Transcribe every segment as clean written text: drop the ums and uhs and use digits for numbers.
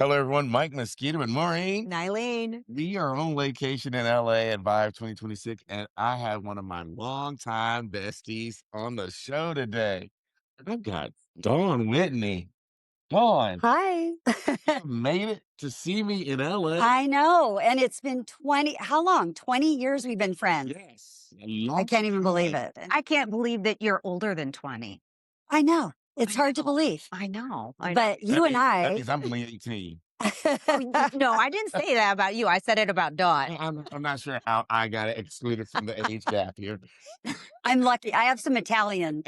Hello, everyone. Mike Mosquito and Maureen. Nylene. We are on vacation in LA at ViVE 2026, and I have one of my longtime besties on the show today. I've got Dawn Whitney. Dawn, Hi. you made it to see me in LA. I know. And it's been 20, how long? 20 years we've been friends. Yes, a I long can't even believe time. it. I can't believe that you're older than 20. I know. It's I hard to know. believe. I know. I know. But you and That I, means I'm only 18. No, I didn't say that about you. I said it about Dawn. I'm not sure how I got excluded from the age gap here. I'm lucky. I have some Italian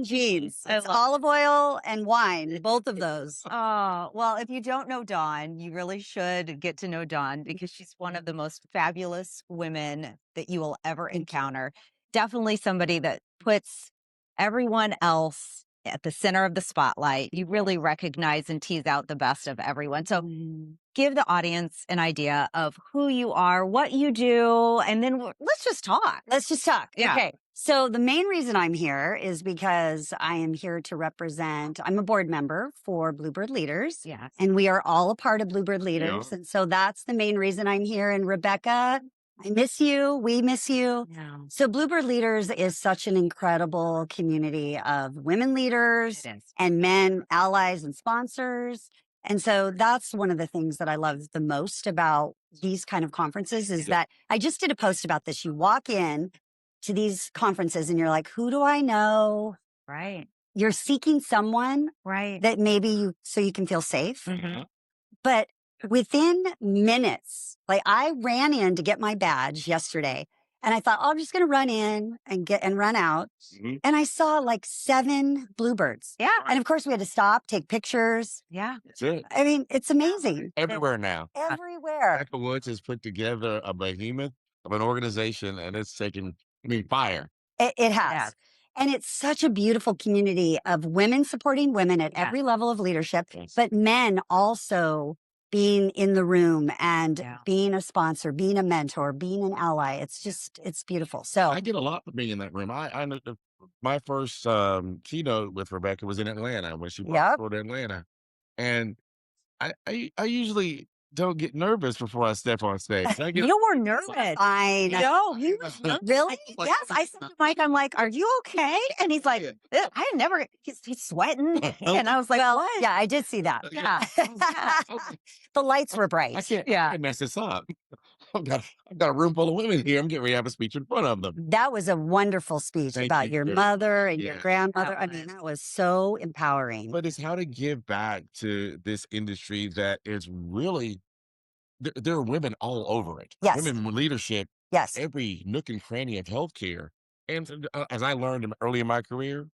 genes. I It's love- olive oil and wine, both of those. Oh, well, if you don't know Dawn, you really should get to know Dawn because she's one of the most fabulous women that you will ever encounter. Definitely somebody that puts everyone else at the center of the spotlight. You really recognize and tease out the best of everyone. So give the audience an idea of who you are, what you do, and then let's just talk. Let's just talk. Yeah. Okay. So the main reason I'm here is because I am here to represent, I'm a board member for Bluebird Leaders. Yes. And we are all a part of Bluebird Leaders. Yeah. And so that's the main reason I'm here. And Rebecca, I miss you. We miss you. Yeah. So Bluebird Leaders is such an incredible community of women leaders It is. and men, allies and sponsors. And so that's one of the things that I love the most about these kind of conferences is that I just did a post about this. You walk in to these conferences and you're like, who do I know? Right. You're seeking someone Right. that maybe so you can feel safe. Mhm. But within minutes, like I ran in to get my badge yesterday and I thought, oh, I'm just going to run in and run out. Mhm. And I saw like 7 bluebirds. Yeah. And of course we had to stop, take pictures. Yeah. That's it. I mean, it's amazing. Everywhere now. Everywhere. Rebecca Woods has put together a behemoth of an organization, and it's taken, fire. It has. Yes. And it's such a beautiful community of women supporting women at Yeah. every level of leadership, Yes. but men also being in the room and Yeah. being a sponsor, being a mentor, being an ally. It's just, it's beautiful. So I get a lot from being in that room. I know my first keynote with Rebecca was in Atlanta when she Yep. brought to Atlanta, and I usually don't get nervous before I step on stage. I get You were nervous. I know. No, he was nervous. Really? like, Yes, I said to Mike, I'm like, "Are you okay?" And he's like, "I never." He's sweating, and I was like, Well, "What?" yeah, I did see that. Yeah. The lights were I bright. can't, Yeah. I can't mess this up. I've got a room full of women here. I'm getting ready to have a speech in front of them. That was a wonderful speech Thank about you your very mother and your Yes. grandmother. I That mean, was. that was so empowering. But it's how to give back to this industry that is really there are women all over it. Yes. Women in leadership, Yes. every nook and cranny of healthcare. And as I learned early in my career,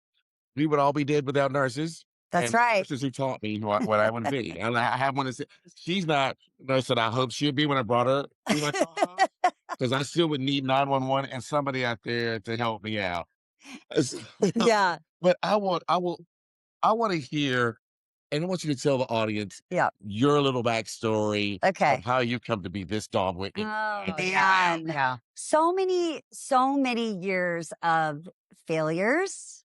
we would all be dead without nurses. That's And right. nurses who taught me what I want to be. And I have one that said, she's not a nurse that I hope she'll be when I brought her to my child, because I still would need 911 and somebody out there to help me out. Yeah. But I want to hear, and I want you to tell the audience Yeah. your little backstory Okay. of how you come to be this Dawn Whitney. Oh, Yeah. man. Yeah. So many years of failures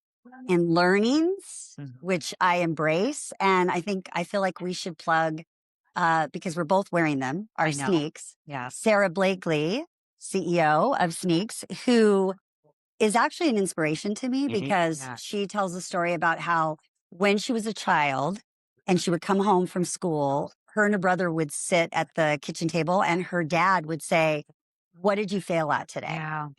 and learnings, Mhm. which I embrace. And I feel like we should plug, because we're both wearing them, our I know. sneaks. Yeah. Sarah Blakely, CEO of Sneaks, who is actually an inspiration to me Mhm. because Yeah. she tells a story about how when she was a child and she would come home from school, her and her brother would sit at the kitchen table and her dad would say, what did you fail at today? Yeah.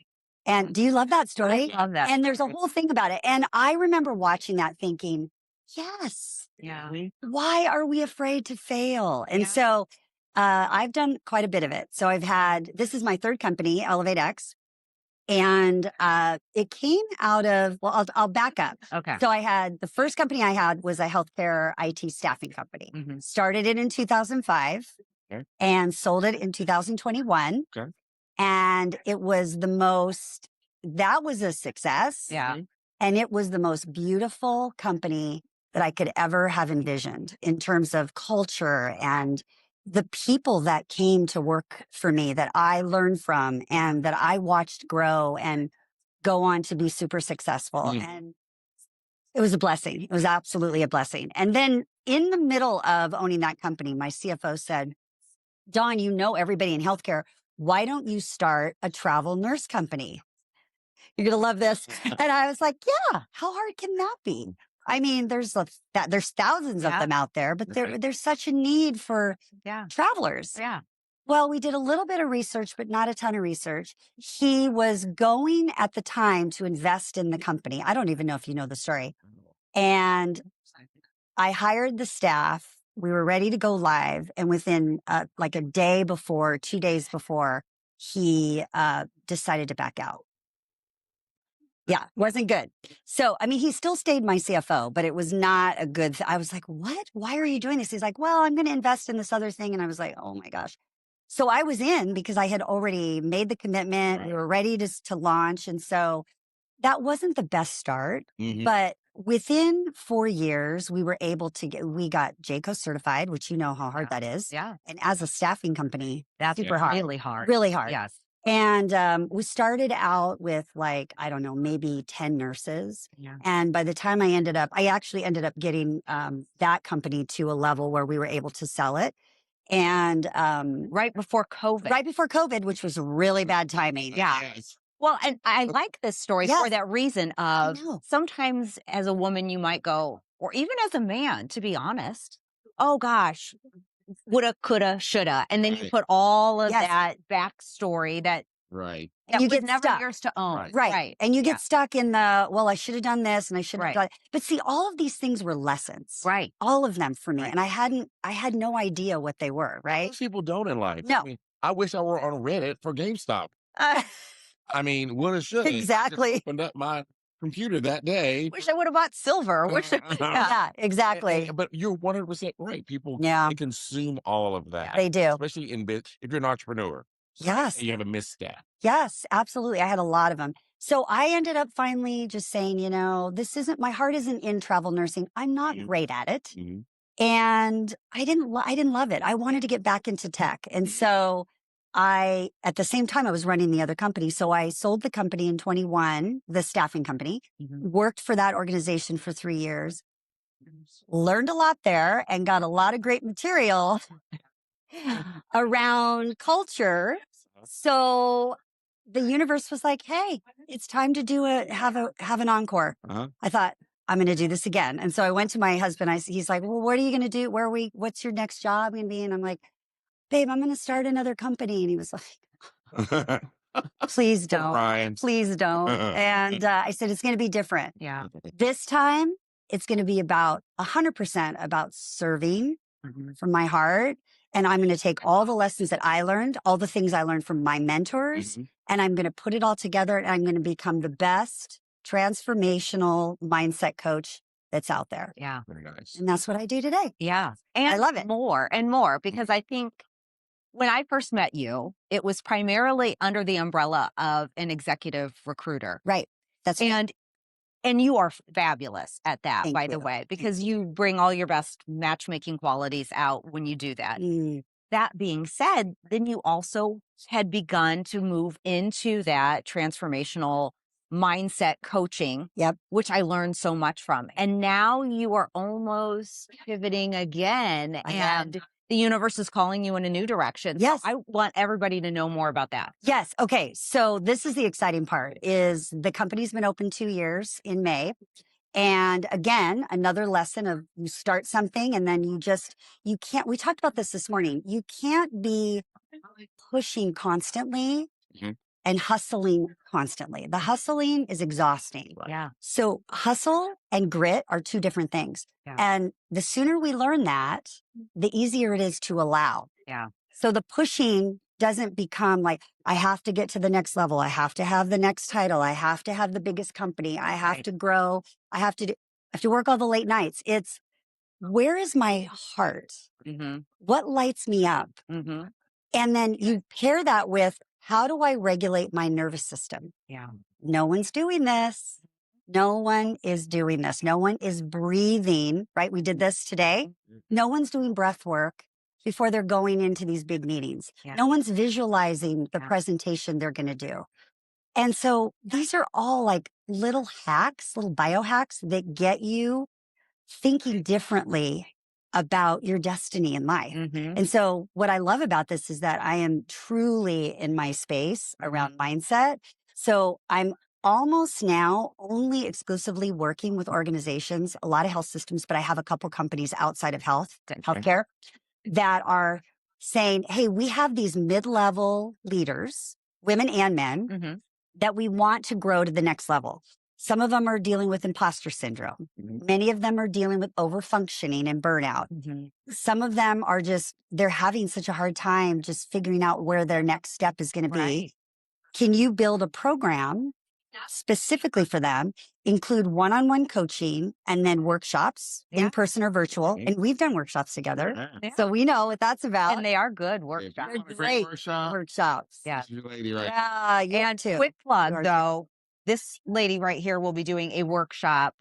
And do you love that story? I love that. And there's a whole thing about it. And I remember watching that thinking, yes, Yeah. why are we afraid to fail? And Yeah. so I've done quite a bit of it. So this is my 3rd company, ElevateX. And it came out of, well, I'll back up. Okay. So the first company I had was a healthcare IT staffing company. Mhm. Started it in 2005 Okay. and sold it in 2021. Okay. And that was a success. Yeah. And it was the most beautiful company that I could ever have envisioned in terms of culture and the people that came to work for me that I learned from and that I watched grow and go on to be super successful. Mm. And It was a blessing. It was absolutely a blessing. And then in the middle of owning that company, my CFO said, Dawn, you know everybody in healthcare. Why don't you start a travel nurse company? You're going to love this. And I was like, yeah, how hard can that be? I mean, there's thousands of Yeah. them out there, but there's such a need for Yeah. travelers. Yeah. Well, we did a little bit of research, but not a ton of research. He was going at the time to invest in the company. I don't even know if you know the story. And I hired the staff. We were ready to go live. And within like a day before, 2 days before, he decided to back out. Yeah, wasn't good. So, I mean, he still stayed my CFO, but it was not a good I was like, what? Why are you doing this? He's like, well, I'm going to invest in this other thing. And I was like, oh my gosh. So I was in because I had already made the commitment. We were ready to launch. And so that wasn't the best start, but within 4 years, we were able to we got JCO certified, which you know how hard that is. Yeah. And as a staffing company, That's super hard. really hard. Really hard. Yes. And we started out with like, I don't know, maybe 10 nurses. Yeah. And by the time I actually ended up getting that company to a level where we were able to sell it. And Right before COVID. which was really bad timing. Yeah. Yes. Well, and I like this story Yes. for that reason I of know. sometimes as a woman, you might go, or even as a man, to be honest, oh gosh, woulda, coulda, shoulda. And then you Right. put all of Yes. that backstory that Right. And you was get never stuck. yours to own. Right. And you get Yeah. stuck in well, I should have done this and I should have Right. done. But see, all of these things were lessons. Right. All of them for me. Right. And I had no idea what they were, right? Most people don't in life. No. I mean, I wish I were on Reddit for GameStop. I mean, woulda, shoulda. I just Exactly. opened up my computer that day. Wish I would have bought silver. Wish I, Yeah, exactly. But you're 100% right. People, Yeah. they consume all of that. They do. Especially if you're an entrepreneur Yes. and you have a misstep. Yes, absolutely. I had a lot of them. So I ended up finally just saying, my heart isn't in travel nursing. I'm not great at it. Mhm. And I didn't love it. I wanted to get back into tech. And so at the same time, I was running the other company. So I sold the company in 21, the staffing company, worked for that organization for 3 years, learned a lot there and got a lot of great material around culture. So the universe was like, hey, it's time to have an encore. I thought, I'm going to do this again. And so I went to my husband. He's like, well, what are you going to do? What's your next job going to be? And I'm like, babe, I'm going to start another company. And he was like, please don't. Ryan. Please don't. And I said, it's going to be different. yeah. This time, it's going to be about 100% about serving from my heart. And I'm going to take all the lessons that I learned, all the things I learned from my mentors, and I'm going to put it all together and I'm going to become the best transformational mindset coach that's out there. Yeah. Very nice. And that's what I do today. Yeah. And I love it. More and more, because I think when I first met you, it was primarily under the umbrella of an executive recruiter. Right. That's right. And you are fabulous at that, Thank by the you. way, because you bring all your best matchmaking qualities out when you do that. That being said, then you also had begun to move into that transformational mindset coaching, which I learned so much from. And now you are almost pivoting again, and the universe is calling you in a new direction. Yes. So I want everybody to know more about that. Yes. Okay. So this is the exciting part is the company's been open 2 years in May. And again, another lesson of you start something and then you can't, we talked about this morning. You can't be pushing constantly and hustling constantly. The hustling is exhausting. Yeah. So hustle and grit are two different things. Yeah. And the sooner we learn that, the easier it is to allow. Yeah. So the pushing doesn't become like, I have to get to the next level. I have to have the next title. I have to have the biggest company. I have to grow. I have to work all the late nights. It's where is my heart? What lights me up? And then you pair that with how do I regulate my nervous system? Yeah. No one's doing this. No one is doing this. No one is breathing, right? We did this today. No one's doing breath work before they're going into these big meetings. Yeah. No one's visualizing the presentation they're going to do. And so these are all like little hacks, little biohacks that get you thinking differently about your destiny in life. Mhm. And so what I love about this is that I am truly in my space around mindset. So I'm almost now only exclusively working with organizations, a lot of health systems, but I have a couple companies outside of healthcare that are saying, hey, we have these mid-level leaders, women and men, Mhm. that we want to grow to the next level. Some of them are dealing with imposter syndrome. Many of them are dealing with overfunctioning and burnout. Mhm. Some of them are just, they're having such a hard time just figuring out where their next step is going to be. Right. Can you build a program specifically for them, include one-on-one coaching and then workshops, Yeah. in person or virtual? And we've done workshops together. Yeah. So we know what that's about. And they are good If workshops. you They're want a great workshop, workshops. Yeah. this is your lady right Yeah, you And too. quick You are plug too. though, this lady right here will be doing a workshop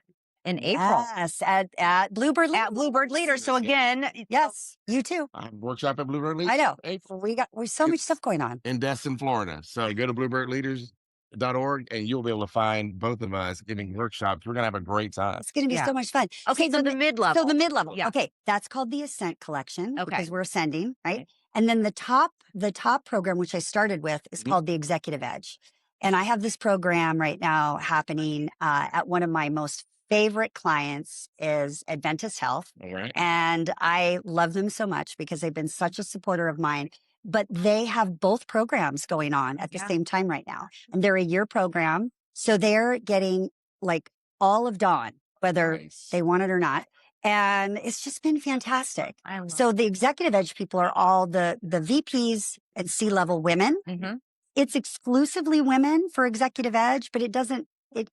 in April Yes, at Bluebird at Bluebird Leader. So Yes. again, Yes, you too. I'm workshop at Bluebird Leaders. I know. April We're so much stuff going on. in Destin, Florida. So go to bluebirdleaders.org and you'll be able to find both of us giving workshops. We're gonna have a great time. It's going to be Yeah. so much fun. okay, so the mid-level. So the mid-level. Yeah. Okay, that's called the Ascent Collection Okay. because we're ascending, right? Okay. And then the top program, which I started with, is called the Executive Edge. And I have this program right now happening at one of my most favorite clients is Adventist Health. All right. And I love them so much because they've been such a supporter of mine. But they have both programs going on at the Yeah. same time right now. And they're a year program. So they're getting like all of Dawn, whether Nice. they want it or not. And it's just been fantastic. I love So the Executive Edge people are all the VPs and C-level women. Mhm. It's exclusively women for Executive Edge, but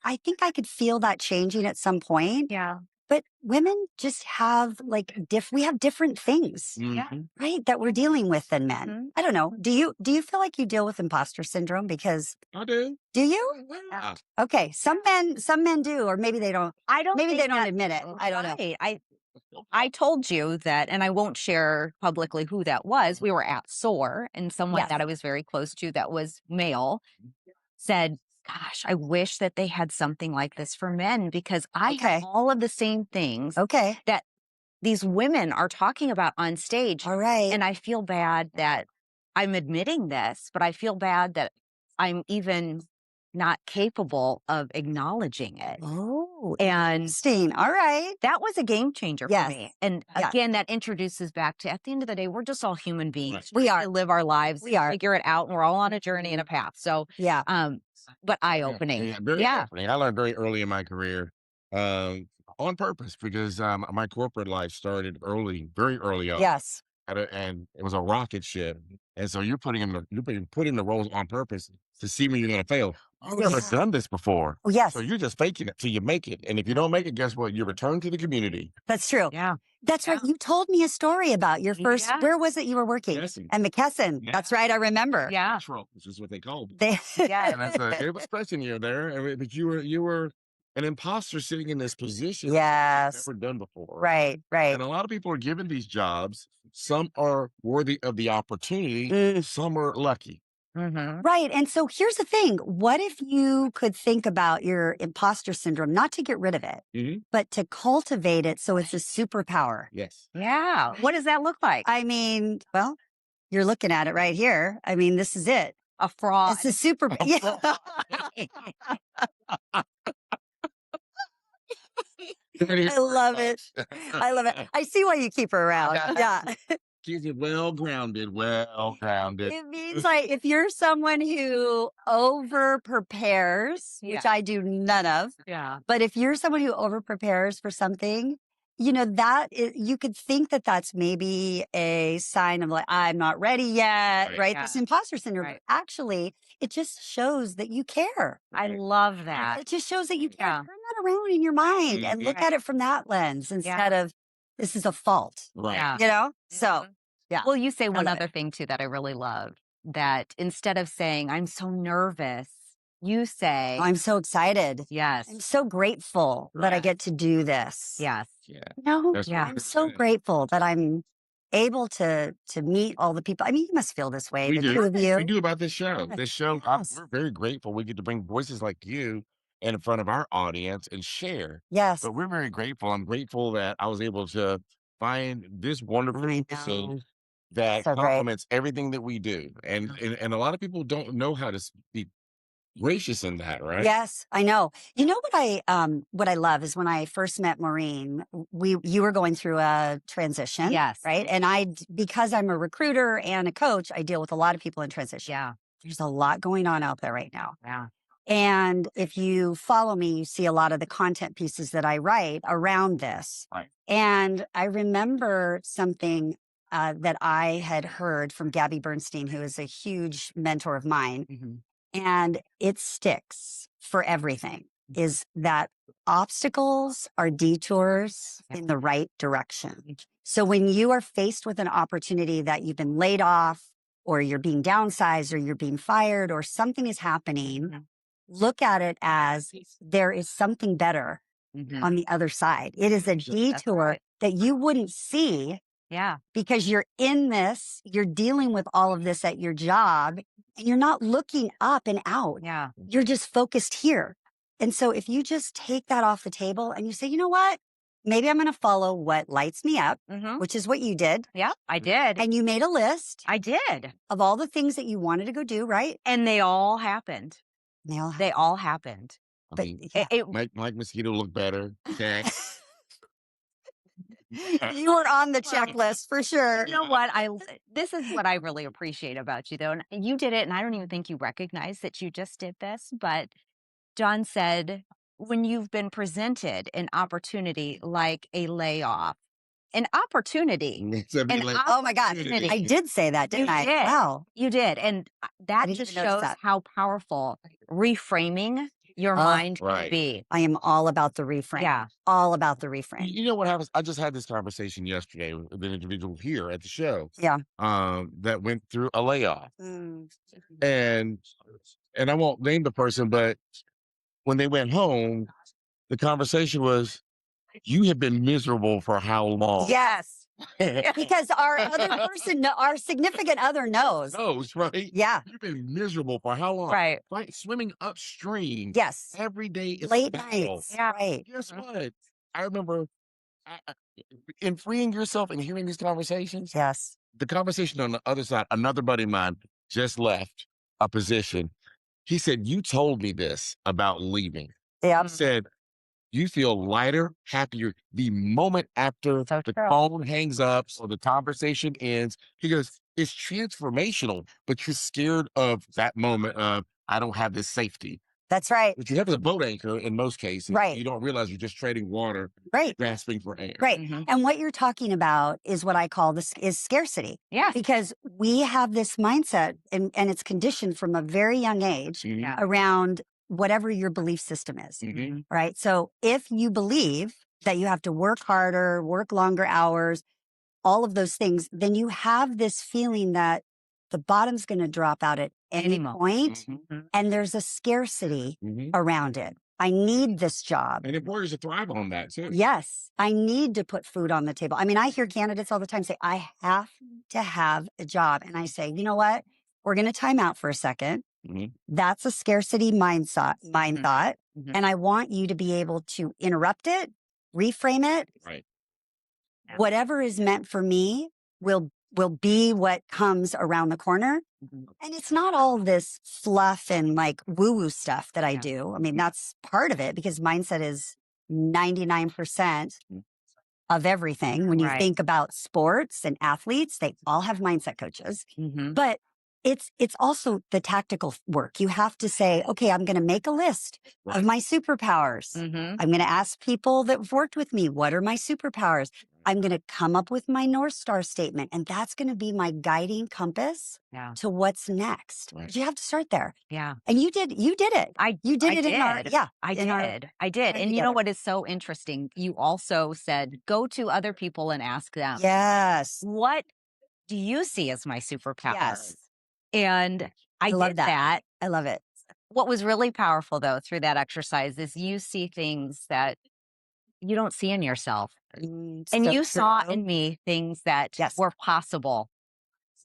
I think I could feel that changing at some point. Yeah. But women just have like we have different things, Mhm. right? That we're dealing with than men. Mhm. I don't know. Do you feel like you deal with imposter syndrome? Because I do. do you? Yeah. Okay. Some men do, or maybe they don't. I don't Maybe think they don't that- admit it. I don't know. Right. I told you that, and I won't share publicly who that was. We were at SOAR, and someone Yes. that I was very close to that was male said, gosh, I wish that they had something like this for men because I Okay. have all of the same things Okay. that these women are talking about on stage. All right. And I feel bad that I'm admitting this, but I feel bad that I'm even not capable of acknowledging it. Oh, And interesting. All right. that was a game changer Yes. for me. And Yeah. again, that introduces back to at the end of the day, we're just all human beings. Right. We are. We live our lives. We are. Figure it out. And we're all on a journey and a path. So, Yeah. but eye opening. Yeah, very Yeah. opening. I learned very early in my career, on purpose because my corporate life started early, very early on. Yes. And it was a rocket ship. And so you're being put in the roles on purpose to see when you're gonna fail. I've never Yes. done this before. Oh, yes. So you're just faking it till you make it. And if you don't make it, guess what? You return to the community. That's true. Yeah. That's right. You told me a story about your first. Yeah. Where was it you were working? McKesson. At McKesson. Yeah. That's right. I remember. Yeah. Natural, which is what they called it. They, Yeah. And that's it was stretching you there. But you were an imposter sitting in this position Yes. never done before. Right. Right. And a lot of people are given these jobs. Some are worthy of the opportunity. Mm. Some are lucky. Mm-hmm. Right. And so here's the thing. What if you could think about your imposter syndrome, not to get rid of it, Mhm. but to cultivate it so it's a superpower? Yes. Yeah. What does that look like? I mean, well, you're looking at it right here. I mean, this is it. A fraud. It's a super. Yeah. I love it. I love it. I see why you keep her around. Yeah. She's well grounded. Well grounded. It means like if you're someone who over prepares, which Yeah. I do none of, Yeah. but if you're someone who over prepares for something, you know, you could think that that's maybe a sign of like, I'm not ready yet, Right. right? Yeah. This imposter syndrome. Right. But actually, it just shows that you care. I love that. It just shows that you care. Yeah. Turn that around in your mind and look Right. at it from that lens instead of this is a fault, Right. Yeah. you know? So, Mhm. yeah. Well, you say one love other thing too that I really love that instead of saying, I'm so nervous, you say, I'm so excited. yes, I'm so grateful that I Yes. get to do this. yes. Yeah. No, That's Yeah. I'm so grateful that I'm able to meet all the people. I mean, you must feel this way, We the do. two of We you. do about this show. Yes, This show, yes, we're very grateful we get to bring voices like you in front of our audience and share. yes. But we're very grateful. I'm grateful that I was able to find this wonderful I episode know. that So great. complements everything that we do. And a lot of people don't know how to be gracious in that, right? Yes, I know. You know what I love is when I first met Maureen, you were going through a transition, Yes. right? And because I'm a recruiter and a coach, I deal with a lot of people in transition. Yeah. There's a lot going on out there right now. Yeah. And if you follow me, you see a lot of the content pieces that I write around this. Right. And I remember something that I had heard from Gabby Bernstein, who is a huge mentor of mine, Mhm. and it sticks for everything, is that obstacles are detours Yeah. in the right direction. So when you are faced with an opportunity that you've been laid off, or you're being downsized, or you're being fired, or something is happening, Mhm. look at it as there is something better Mhm. on the other side. It is a That's detour right. that you wouldn't see Yeah. because you're in this, you're dealing with all of this at your job, and you're not looking up and out. Yeah. You're just focused here. And so if you just take that off the table and you say, you know what? Maybe I'm going to follow what lights me up, Mhm. which is what you did. Yeah, I did. And you made a list I did. of all the things that you wanted to go do, right? And they all happened. And they all They all happened. I but mean, yeah. Mike Mosquito look better. Okay. You were on the checklist for sure. You know what? This is what I really appreciate about you, though. And you did it, and I don't even think you recognize that you just did this. But John said, when you've been presented an opportunity like a layoff, an opportunity, So be an like, Oh my gosh. opportunity. I did say that, You didn't I? did. Wow. You did. And I that didn't just even notice shows that. how powerful reframing your Oh, mind can right. be. I am all about the reframe. Yeah. All about the reframe. You know what happens? I just had this conversation yesterday with an individual here at the show Yeah. that went through a layoff. Mm. And I won't name the person, but when they went home, the conversation was, you have been miserable for how long? Yes. Because our other person, our significant other knows. Knows, right? Yeah. You've been miserable for how long? Right. Like swimming upstream Yes. every day is a Late battle. nights. Yeah. Right. Guess what? I remember in freeing yourself and hearing these conversations, Yes. the conversation on the other side, another buddy of mine just left a position. He said, you told me this about leaving. Yep. Said, you feel lighter, happier the moment after So the true. phone hangs up or the conversation ends. He goes, it's transformational, but you're scared of that moment of, I don't have this safety. That's right. But you have a boat anchor in most cases. Right. You don't realize you're just trading water, Right. grasping for air. Right. Mhm. And what you're talking about is what I call this is scarcity. Yeah. Because we have this mindset and it's conditioned from a very young age Mhm. around whatever your belief system is. Mhm. Right. So if you believe that you have to work harder, work longer hours, all of those things, then you have this feeling that the bottom's going to drop out at any moment. point, Mhm. and there's a scarcity Mhm. around it. I need this job. And employers that thrive on that too. Yes, I need to put food on the table. I mean, I hear candidates all the time say, I have to have a job. And I say, you know what? We're going to time out for a second. Mhm. That's a scarcity mind thought. Mhm. And I want you to be able to interrupt it, reframe it. Right. Yeah. Whatever is meant for me will be what comes around the corner. Mhm. And it's not all this fluff and like woo-woo stuff that I Yeah. do. I mean, that's part of it because mindset is 99% Mhm. of everything. When you Right. think about sports and athletes, they all have mindset coaches. Mhm. But it's also the tactical work. You have to say, okay, I'm going to make a list Right. of my superpowers. Mhm. I'm going to ask people that have worked with me, what are my superpowers? I'm going to come up with my North Star statement, and that's going to be my guiding compass Yeah. to what's next. Right. But you have to start there. Yeah. And you did it. You did I it in our, did. yeah. I in our did. I did. time And you know together. what is so interesting? You also said, go to other people and ask them, Yes. what do you see as my superpower? Yes. And I love did that. that. I love it. What was really powerful, though, through that exercise is you see things that you don't see in yourself. And So you saw true. in me things that Yes. were possible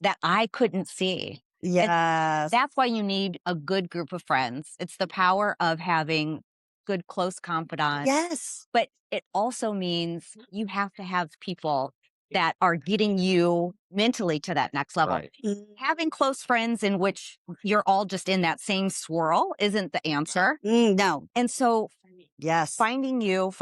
that I couldn't see. And Yes. that's why you need a good group of friends. It's the power of having good, close confidants. Yes. But it also means you have to have people that are getting you mentally to that next level. Right. Having close friends in which you're all just in that same swirl isn't the answer. No. And so Yes. finding you,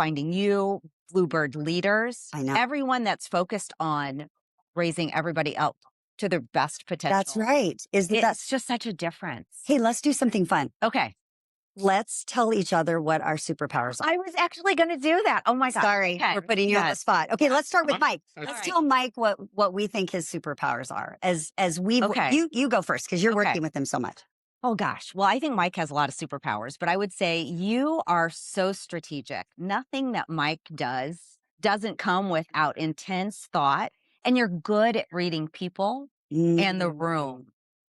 Bluebird leaders, I know. everyone that's focused on raising everybody up to their best potential. That's right. Isn't that? It's just such a difference. Hey, let's do something fun. Okay. Let's tell each other what our superpowers are. I was actually going to do that. Oh my God. Sorry, Okay. we're putting you on the Yes. spot. Okay, let's start with Mike. All Let's right. tell Mike what we think his superpowers are. As we Okay. you go first because you're Okay. working with him so much. Oh gosh. Well, I think Mike has a lot of superpowers, but I would say you are so strategic. Nothing that Mike does doesn't come without intense thought, and you're good at reading people and the room.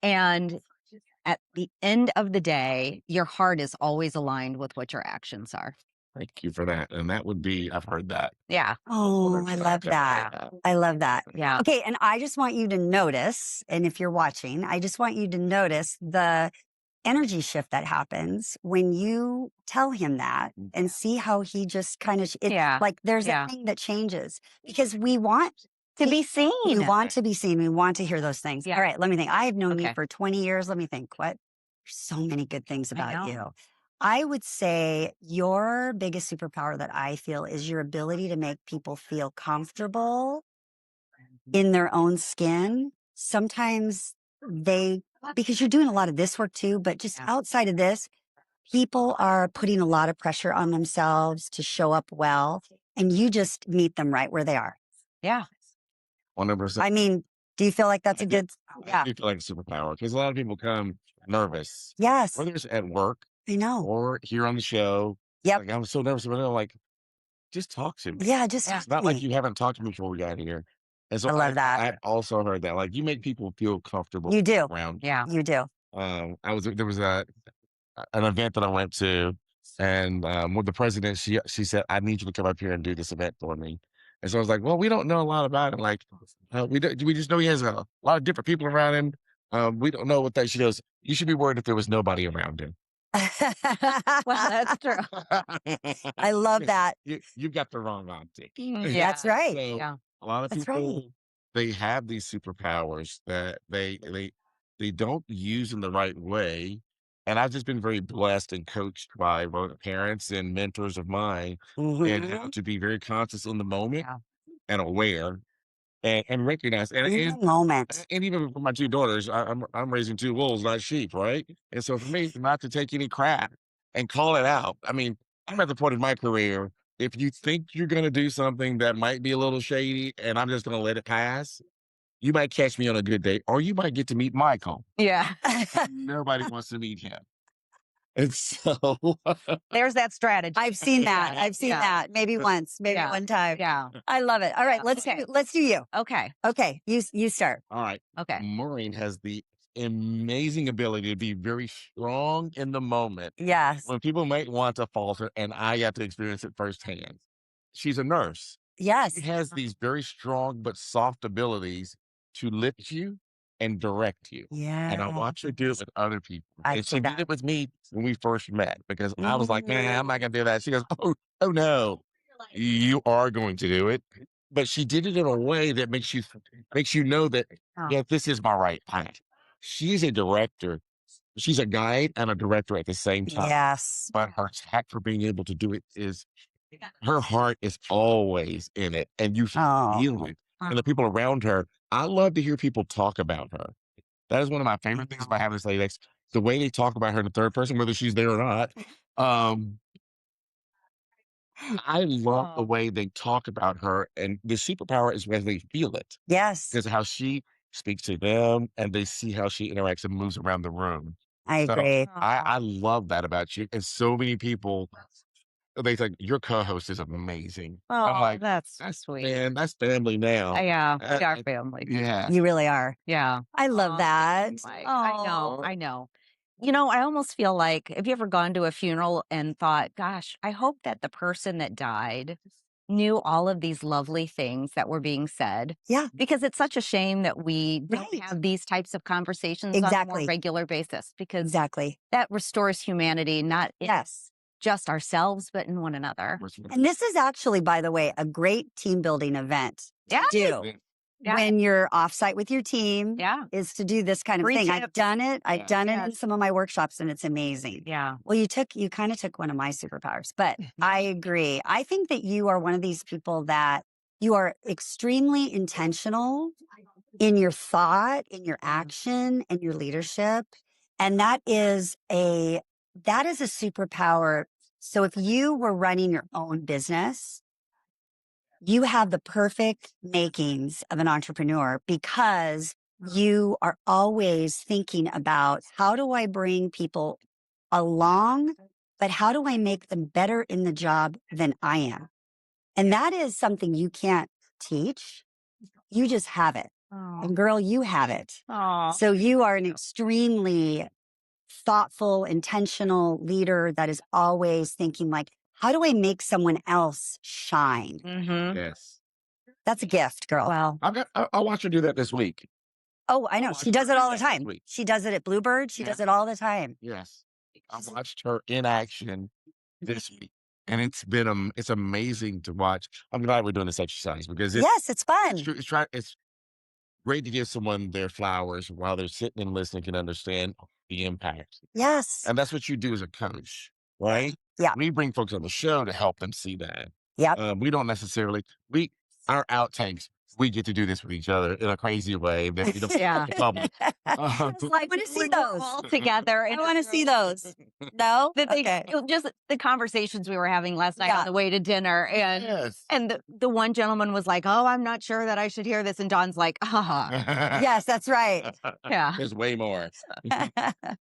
And at the end of the day, your heart is always aligned with what your actions are. Thank you for that. And that would be, I've heard that. Yeah. Oh, I love that. I love that. Yeah. Okay, and I just want you to notice, and if you're watching, I just want you to notice the energy shift that happens when you tell him that and see how he just kind of, it's Yeah. like there's Yeah. a thing that changes because we want To be seen. we want to be seen. We want to hear those things. Yeah. All right, let me think. I have known you Okay. for 20 years. Let me think. What? There's so many good things I about know. you. I would say your biggest superpower that I feel is your ability to make people feel comfortable in their own skin. Sometimes because you're doing a lot of this work too, but just Yeah. outside of this, people are putting a lot of pressure on themselves to show up well, and you just meet them right where they are. Yeah. 100%. I mean, do you feel like that's a good? I Yeah. do feel like a superpower because a lot of people come nervous, Yes, whether it's at work I know. or here on the show. Yep. Like, I'm so nervous, but I'm like, just talk to me. Yeah, just Yeah. talk It's to not like me. you haven't talked to me before we got here. And so I love that. I've also heard that. Like, you make people feel comfortable You do. around you. Yeah. You do. There was an event that I went to, and with the president, she said, "I need you to come up here and do this event for me." And so I was like, "Well, we don't know a lot about him. Like, we just know he has a lot of different people around him. We don't know what that." She goes, "You should be worried if there was nobody around him." Well, that's true. I love that. You got the wrong auntie. Yeah. That's right. So Yeah. a lot of That's right. people, they have these superpowers that they don't use in the right way. And I've just been very blessed and coached by both parents and mentors of mine and how Mhm. to be very conscious in the moment Yeah. and aware and recognize In the moment. and even for my two daughters, I'm raising two wolves, not sheep, right? And so for me, not to take any crap and call it out. I mean, I'm at the point in my career. If you think you're going to do something that might be a little shady, and I'm just going to let it pass, you might catch me on a good day, or you might get to meet Michael. Yeah. Nobody wants to meet him, and so There's that strategy. I've seen that. I've seen Yeah. that. Maybe once, maybe Yeah. one time. Yeah. I love it. All right, Yeah. let's Okay. let's do you. Okay. Okay, you start. all right. Okay. Maureen has the amazing ability to be very strong in the moment Yes. when people might want to falter, and I got to experience it firsthand. She's a nurse. Yes. She has these very strong but soft abilities to lift you and direct you. And I Yeah. watch her do it with other people. I And see she that. did it with me when we first met because I was like, man, I'm not gonna do that. She goes, oh no, you are going to do it. But she did it in a way that makes you know that Oh. yeah, this is my right path. She's a director. She's a guide and a director at the same time. Yes. But her tact for being able to do it is her heart is always in it, and you Oh. feel it. And the people around her, I love to hear people talk about her. That is one of my favorite things about having this lady next. The way they talk about her in the third person, whether she's there or not. I love the Oh. way they talk about her, and the superpower is when they feel it Yes. because of how she speaks to them, and they see how she interacts and moves around the room. I So agree. I love that about you, and so many people they think your co-host is amazing. I'm Oh, like, that's that's sweet. man, that's family now. Yeah. We are Uh, family. yeah. You really are. Yeah. I love Aw, that. thank you, Mike. I know. Oh. I know. you know, I almost feel like, have you ever gone to a funeral and thought, gosh, I hope that the person that died knew all of these lovely things that were being said? Yeah. Because it's such a shame that we don't Right. have these types of conversations on a more Exactly. regular basis, because Exactly. that restores humanity, not in Yes. just ourselves, but in one another. And this is actually, by the way, a great team building event to Yeah. do Yeah. when you're offsite with your team. Yeah. Is to do this kind of Free thing. I've tips. done it. I've Yeah. done it Yeah. in some of my workshops, and it's amazing. Yeah. Well, you kind of took one of my superpowers, but I agree. I think that you are one of these people that you are extremely intentional in your thought, in your action, and your leadership. And that is a superpower. So if you were running your own business, you have the perfect makings of an entrepreneur because you are always thinking about, how do I bring people along, but how do I make them better in the job than I am? And that is something you can't teach. You just have it. Oh. And girl, you have it. Aw. So you are an extremely thoughtful, intentional leader that is always thinking like, how do I make someone else shine? Mm-hmm. Yes. That's a gift, girl. Well, I'll watch her do that this week. Oh, I know. I'll She watch does her it do all the that this time. week. She does it at Bluebird. She does Yeah. it all the time. Yes. I watched her in action this week, and it's amazing to watch. I'm glad we're doing this exercise because Yes, it's fun. it's great to give someone their flowers while they're sitting and listening and understand the impact. Yes. And that's what you do as a coach, right? Yeah. We bring folks on the show to help them see that. Yep. We don't necessarily our outtakes. We get to do this with each other in a crazy way that we don't Yeah. in public. It's like, I want to see when we're those. all together. I want to see those. No? Okay. Just the conversations we were having last night Yeah. on the way to dinner, and Yes. the one gentleman was like, "Oh, I'm not sure that I should hear this," and Dawn's like, "Ah, Yes, that's right. yeah." There's way more.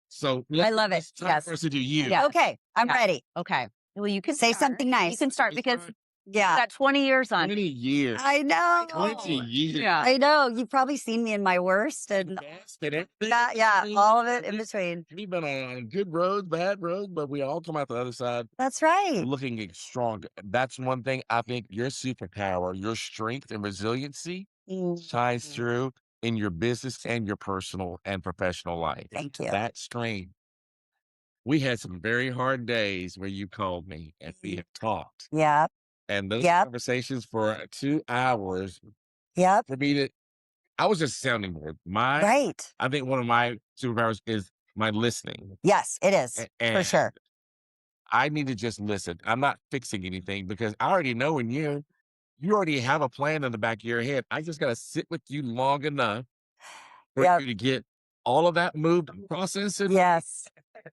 So I love it. it's time Yes. for us to do you. Yeah. Okay, I'm Yeah. ready. Okay. Well, you can Say start. something You nice. can start Say because something. you Yeah. got 20 years on. 20 years. I know. 20 years. Yeah. I know. You've probably seen me in my worst and Best and everything. yeah, all of it in between. We've been on good roads, bad roads, but we all come out the other side That's right. looking strong. That's one thing I think your superpower, your strength and resiliency shines Mm. through in your business and your personal and professional life. Thank you. That strength. We had some very hard days where you called me and we have talked. Yep. And those Yep. conversations for 2 hours Yep. for me to I was just sounding board. Right. I think one of my superpowers is my listening. Yes, it is. For And sure. I need to just listen. I'm not fixing anything because I already know in you already have a plan in the back of your head. I just got to sit with you long enough for Yep. you to get all of that moved and processed, Yes.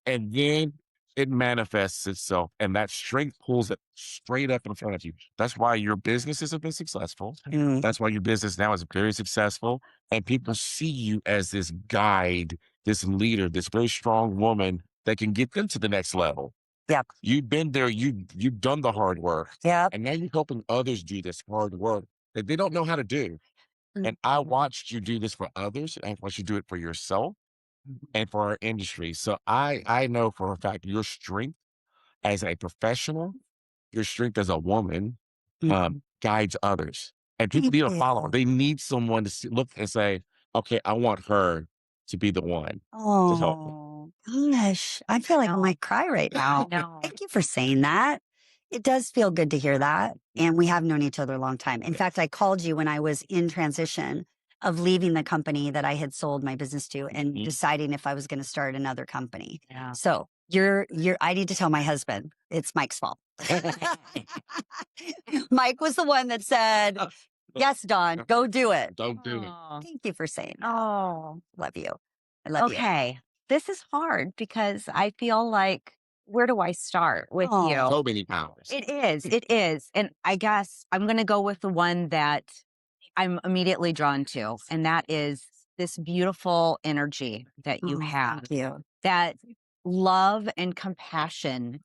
and then it manifests itself. And that strength pulls it straight up in front of you. That's why your businesses have been successful. Mm. That's why your business now is very successful. And people see you as this guide, this leader, this very strong woman that can get them to the next level. Yep. You've been there, you've done the hard work. Yep. And now you're helping others do this hard work that they don't know how to do. And I watched you do this for others, and I watched you do it for yourself and for our industry. So I know for a fact your strength as a professional, your strength as a woman, guides others. And people need a follower. They need someone to look and say, okay, I want her to be the one to help me. Oh, gosh. I feel like I might cry right now. No. Thank you for saying that. It does feel good to hear that. And we have known each other a long time. In fact, I called you when I was in transition of leaving the company that I had sold my business to and deciding if I was going to start another company. Yeah. So I need to tell my husband it's Mike's fault. Mike was the one that said, yes, Dawn, go do it. Don't do it. Aw. Thank you for saying that. Oh. Love you. I love you. Okay. This is hard because I feel like, where do I start with Oh. you? So many powers. It is. It is. And I guess I'm going to go with the one that I'm immediately drawn to. And that is this beautiful energy that you have. Thank you. That love and compassion,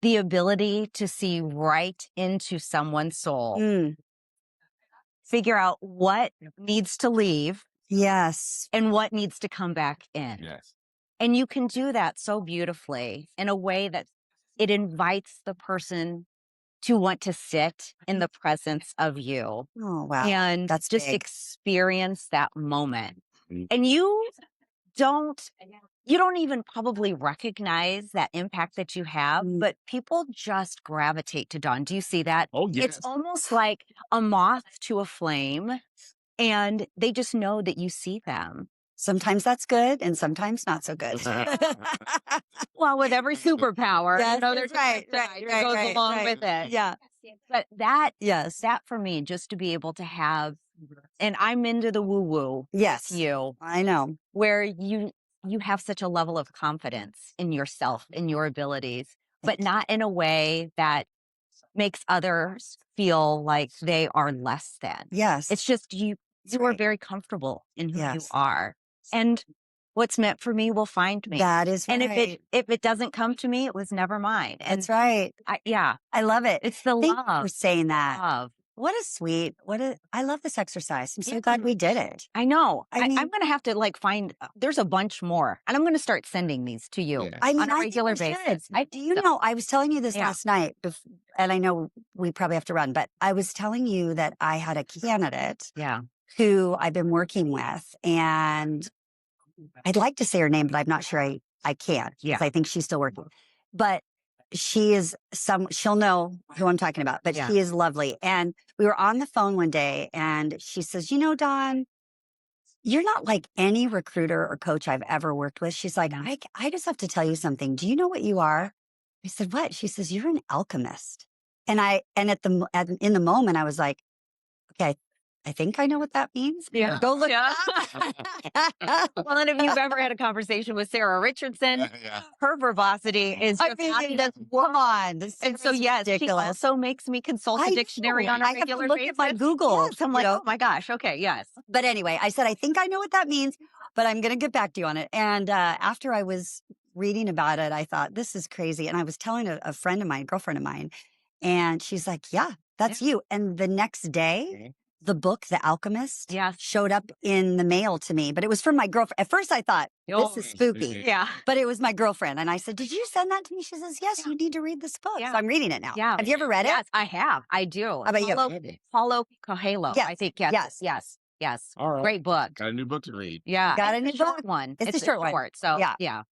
the ability to see right into someone's soul, Mm. figure out what needs to leave Yes. and what needs to come back in. Yes. And you can do that so beautifully in a way that it invites the person to want to sit in the presence of you Oh, wow. and That's just big. experience that moment. Mm. And don't you don't even probably recognize that impact that you have, Mm. but people just gravitate to Dawn. Do you see that? Oh, yes. It's almost like a moth to a flame, and they just know that you see them. Sometimes that's good and sometimes not so good. Well, with every superpower, Yes, there's right, a right, kryptonite right, that goes right, along right. with it. Yeah. But that Yes. for me, just to be able to have, and I'm into the woo woo. Yes. You I know. where you have such a level of confidence in yourself, in your abilities, but not in a way that makes others feel like they are less than. Yes. It's just you are right. very comfortable in who you Yes. are. And what's meant for me will find me. That is And right. if it doesn't come to me, it was never mine. And That's right. yeah, I love it. it's the Thank you love. for saying that. Love. What a sweet, I love this exercise. I'm so glad we did it. I know. I I'm mean- going to have to find, there's a bunch more, and I'm going to start sending these to you Yeah. I mean, on a I regular think we basis. should. Do you know, I was telling you this Yeah. last night, and I know we probably have to run, but I was telling you that I had a candidate Yeah. who I've been working with, and I'd like to say her name, but I'm not sure I can, Yeah. because I think she's still working. But she is she'll know who I'm talking about, but Yeah. she is lovely. And we were on the phone one day and she says, Dawn, you're not like any recruiter or coach I've ever worked with. She's like, I just have to tell you something. Do you know what you are? I said, what? She says, you're an alchemist. And in the moment, I was like, okay, I think I know what that means. Yeah. Go look Yeah. it up. Well, and if you've ever had a conversation with Sarah Richardson, Yeah. her verbosity is I just mean, out of this come on. This And so, is yes, ridiculous. she also makes me consult I a dictionary know. on a I have to regular look basis. at my Google, Yes, I'm you like, know? oh my gosh, okay, yes. But anyway, I said, I think I know what that means, but I'm going to get back to you on it. And after I was reading about it, I thought, this is crazy. And I was telling a friend of mine, girlfriend of mine, and she's like, yeah, that's you. And the next day, the book, The Alchemist, Yes. showed up in the mail to me. But it was from my girlfriend. At first, I thought, this is spooky. Yeah. But it was my girlfriend. And I said, did you send that to me? She says, yes, you need to read this book. Yeah. So I'm reading it now. Yeah. Have you ever read it? Yes, I have. I do. How about you? Paulo Coelho. Yes. I think, yes. Yes. Yes. Yes. All right. Great book. Got a new book to read. Yeah. Got It's a new short book? one. It's a short one. So, Yeah. yeah.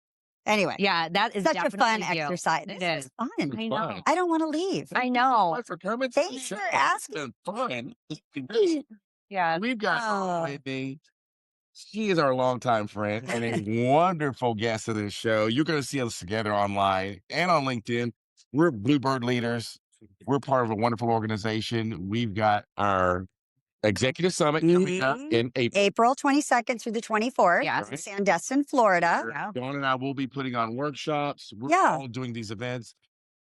Anyway. Yeah, that is Such a fun definitely you. exercise. It This is fun. I know. Fun. I don't want to leave. I know. Thanks for coming. Thanks for asking. Fun. Yeah. We've got Oh. Whitney. She is our longtime friend and a wonderful guest of this show. You're going to see us together online and on LinkedIn. We're Bluebird Leaders. We're part of a wonderful organization. We've got our Executive Summit coming up in April. April 22nd through the 24th. Yes. In Sandestin, Florida. Yeah. Dawn and I will be putting on workshops. We're Yeah. all doing these events.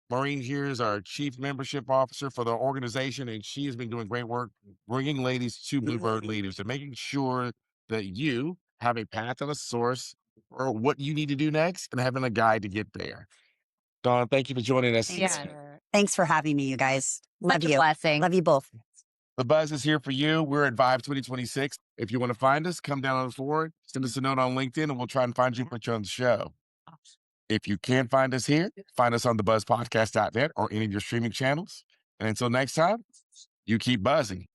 Maureen here is our chief membership officer for the organization, and she has been doing great work bringing ladies to Bluebird Leaders and making sure that you have a path and a source or what you need to do next and having a guide to get there. Dawn, thank you for joining us. Thanks for having me, you guys. Love Such a you. blessing. Love you both. The buzz is here for you. We're at ViVE 2026. If you want to find us, come down on the floor, send us a note on LinkedIn, and we'll try and find you and put you on the show. If you can't find us here, find us on thebuzzpodcast.net or any of your streaming channels. And until next time, you keep buzzing.